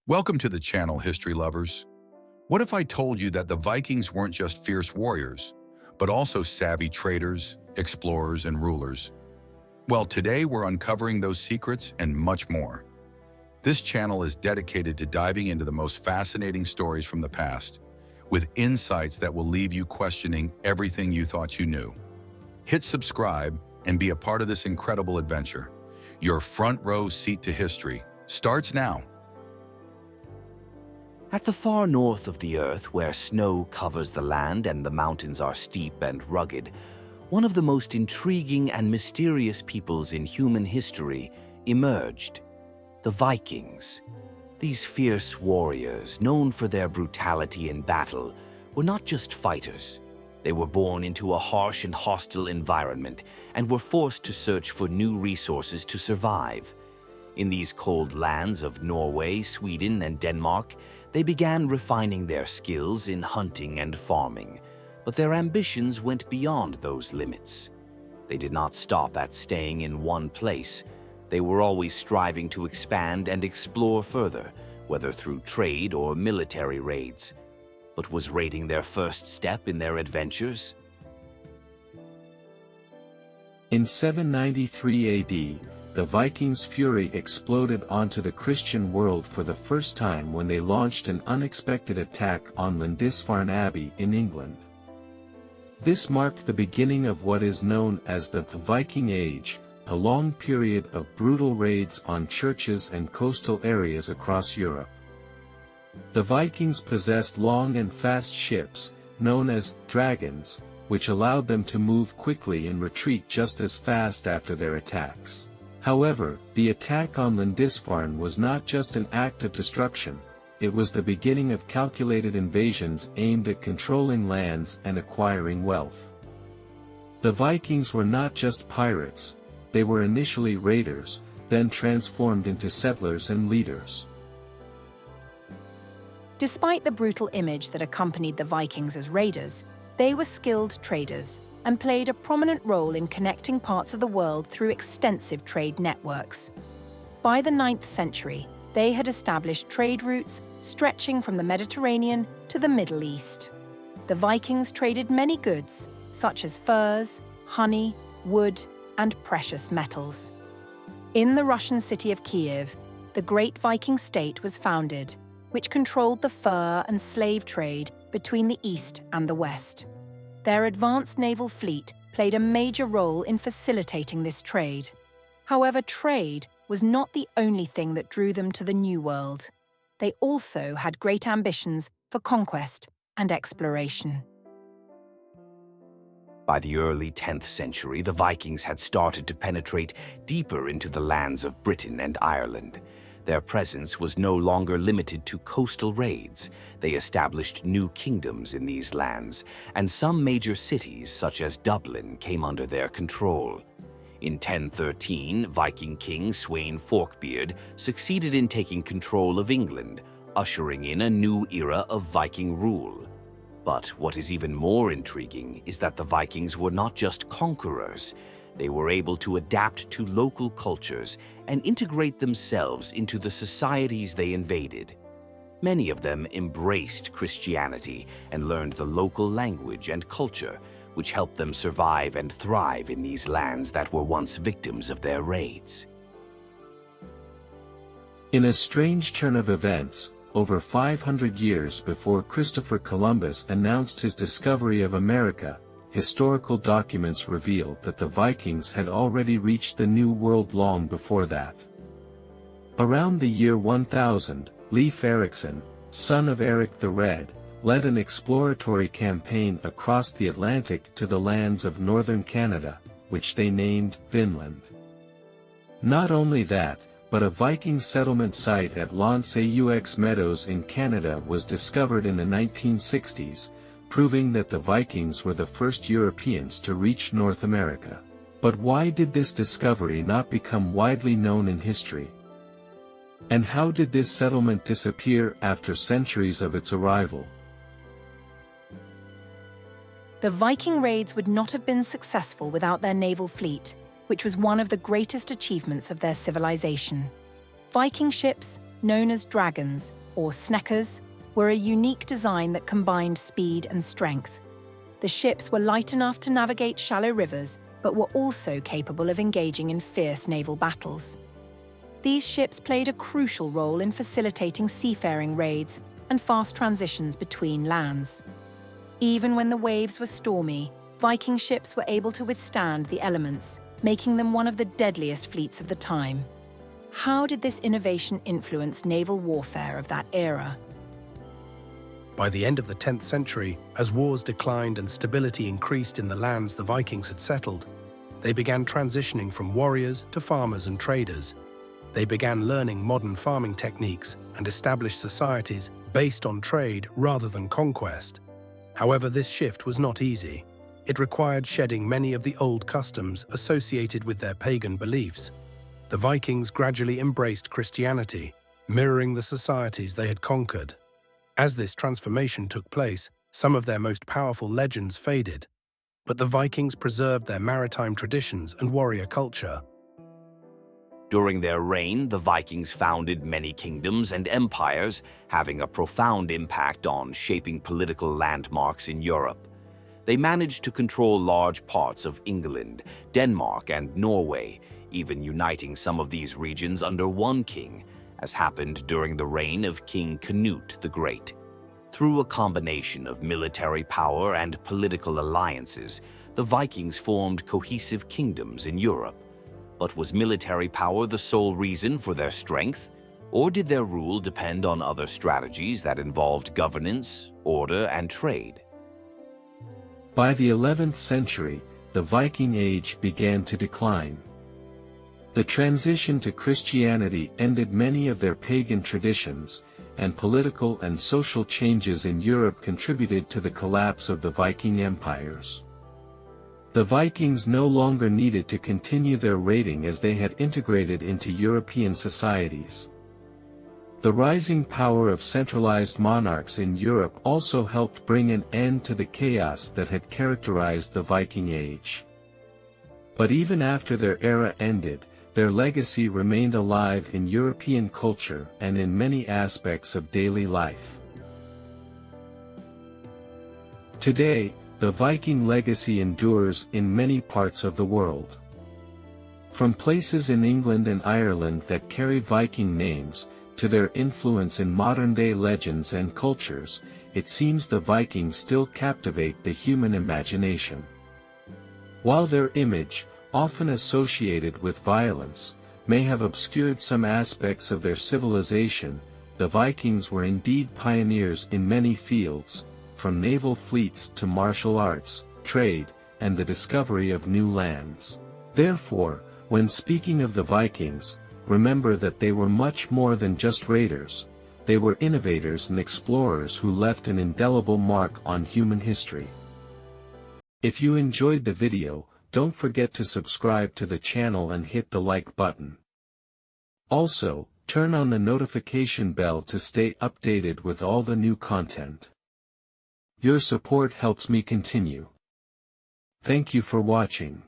Welcome to the channel, history lovers. What if I told you that the Vikings weren't just fierce warriors, but also savvy traders, explorers, and rulers? Well, today we're uncovering those secrets and much more. This channel is dedicated to diving into the most fascinating stories from the past, with insights that will leave you questioning everything you thought you knew. Hit subscribe and be a part of this incredible adventure. Your front row seat to history starts now. At the far north of the earth, where snow covers the land and the mountains are steep and rugged, one of the most intriguing and mysterious peoples in human history emerged: the Vikings. These fierce warriors, known for their brutality in battle, were not just fighters. They were born into a harsh and hostile environment and were forced to search for new resources to survive. In these cold lands of Norway, Sweden, and Denmark, they began refining their skills in hunting and farming, but their ambitions went beyond those limits. They did not stop at staying in one place. They were always striving to expand and explore further, whether through trade or military raids. But was raiding their first step in their adventures? In 793 AD, the Vikings' fury exploded onto the Christian world for the first time when they launched an unexpected attack on Lindisfarne Abbey in England. This marked the beginning of what is known as the Viking Age, a long period of brutal raids on churches and coastal areas across Europe. The Vikings possessed long and fast ships, known as dragons, which allowed them to move quickly and retreat just as fast after their attacks. However, the attack on Lindisfarne was not just an act of destruction, it was the beginning of calculated invasions aimed at controlling lands and acquiring wealth. The Vikings were not just pirates, they were initially raiders, then transformed into settlers and leaders. Despite the brutal image that accompanied the Vikings as raiders, they were skilled traders and played a prominent role in connecting parts of the world through extensive trade networks. By the 9th century, they had established trade routes stretching from the Mediterranean to the Middle East. The Vikings traded many goods, such as furs, honey, wood, and precious metals. In the Russian city of Kiev, the great Viking state was founded, which controlled the fur and slave trade between the East and the West. Their advanced naval fleet played a major role in facilitating this trade. However, trade was not the only thing that drew them to the New World. They also had great ambitions for conquest and exploration. By the early 10th century, the Vikings had started to penetrate deeper into the lands of Britain and Ireland. Their presence was no longer limited to coastal raids. They established new kingdoms in these lands, and some major cities, such as Dublin, came under their control. In 1013, Viking king Sweyn Forkbeard succeeded in taking control of England, ushering in a new era of Viking rule. But what is even more intriguing is that the Vikings were not just conquerors. They were able to adapt to local cultures and integrate themselves into the societies they invaded. Many of them embraced Christianity and learned the local language and culture, which helped them survive and thrive in these lands that were once victims of their raids. In a strange turn of events, over 500 years before Christopher Columbus announced his discovery of America, historical documents reveal that the Vikings had already reached the New World long before that. Around the year 1000, Leif Erikson, son of Eric the Red, led an exploratory campaign across the Atlantic to the lands of northern Canada, which they named Vinland. Not only that, but a Viking settlement site at L'Anse-aux Meadows in Canada was discovered in the 1960s, proving that the Vikings were the first Europeans to reach North America. But why did this discovery not become widely known in history? And how did this settlement disappear after centuries of its arrival? The Viking raids would not have been successful without their naval fleet, which was one of the greatest achievements of their civilization. Viking ships known as dragons, or snekkers, were a unique design that combined speed and strength. The ships were light enough to navigate shallow rivers, but were also capable of engaging in fierce naval battles. These ships played a crucial role in facilitating seafaring raids and fast transitions between lands. Even when the waves were stormy, Viking ships were able to withstand the elements, making them one of the deadliest fleets of the time. How did this innovation influence naval warfare of that era? By the end of the 10th century, as wars declined and stability increased in the lands the Vikings had settled, they began transitioning from warriors to farmers and traders. They began learning modern farming techniques and established societies based on trade rather than conquest. However, this shift was not easy. It required shedding many of the old customs associated with their pagan beliefs. The Vikings gradually embraced Christianity, mirroring the societies they had conquered. As this transformation took place, some of their most powerful legends faded, but the Vikings preserved their maritime traditions and warrior culture. During their reign, the Vikings founded many kingdoms and empires, having a profound impact on shaping political landmarks in Europe. They managed to control large parts of England, Denmark, and Norway, even uniting some of these regions under one king, as happened during the reign of King Canute the Great. Through a combination of military power and political alliances, the Vikings formed cohesive kingdoms in Europe. But was military power the sole reason for their strength? Or did their rule depend on other strategies that involved governance, order, and trade? By the 11th century, the Viking Age began to decline. The transition to Christianity ended many of their pagan traditions, and political and social changes in Europe contributed to the collapse of the Viking empires. The Vikings no longer needed to continue their raiding as they had integrated into European societies. The rising power of centralized monarchs in Europe also helped bring an end to the chaos that had characterized the Viking Age. But even after their era ended, their legacy remained alive in European culture and in many aspects of daily life. Today, the Viking legacy endures in many parts of the world. From places in England and Ireland that carry Viking names, to their influence in modern-day legends and cultures, it seems the Vikings still captivate the human imagination. While their image, often associated with violence, may have obscured some aspects of their civilization, the Vikings were indeed pioneers in many fields, from naval fleets to martial arts, trade, and the discovery of new lands. Therefore, when speaking of the Vikings, remember that they were much more than just raiders. They were innovators and explorers who left an indelible mark on human history. If you enjoyed the video, don't forget to subscribe to the channel and hit the like button. Also, turn on the notification bell to stay updated with all the new content. Your support helps me continue. Thank you for watching.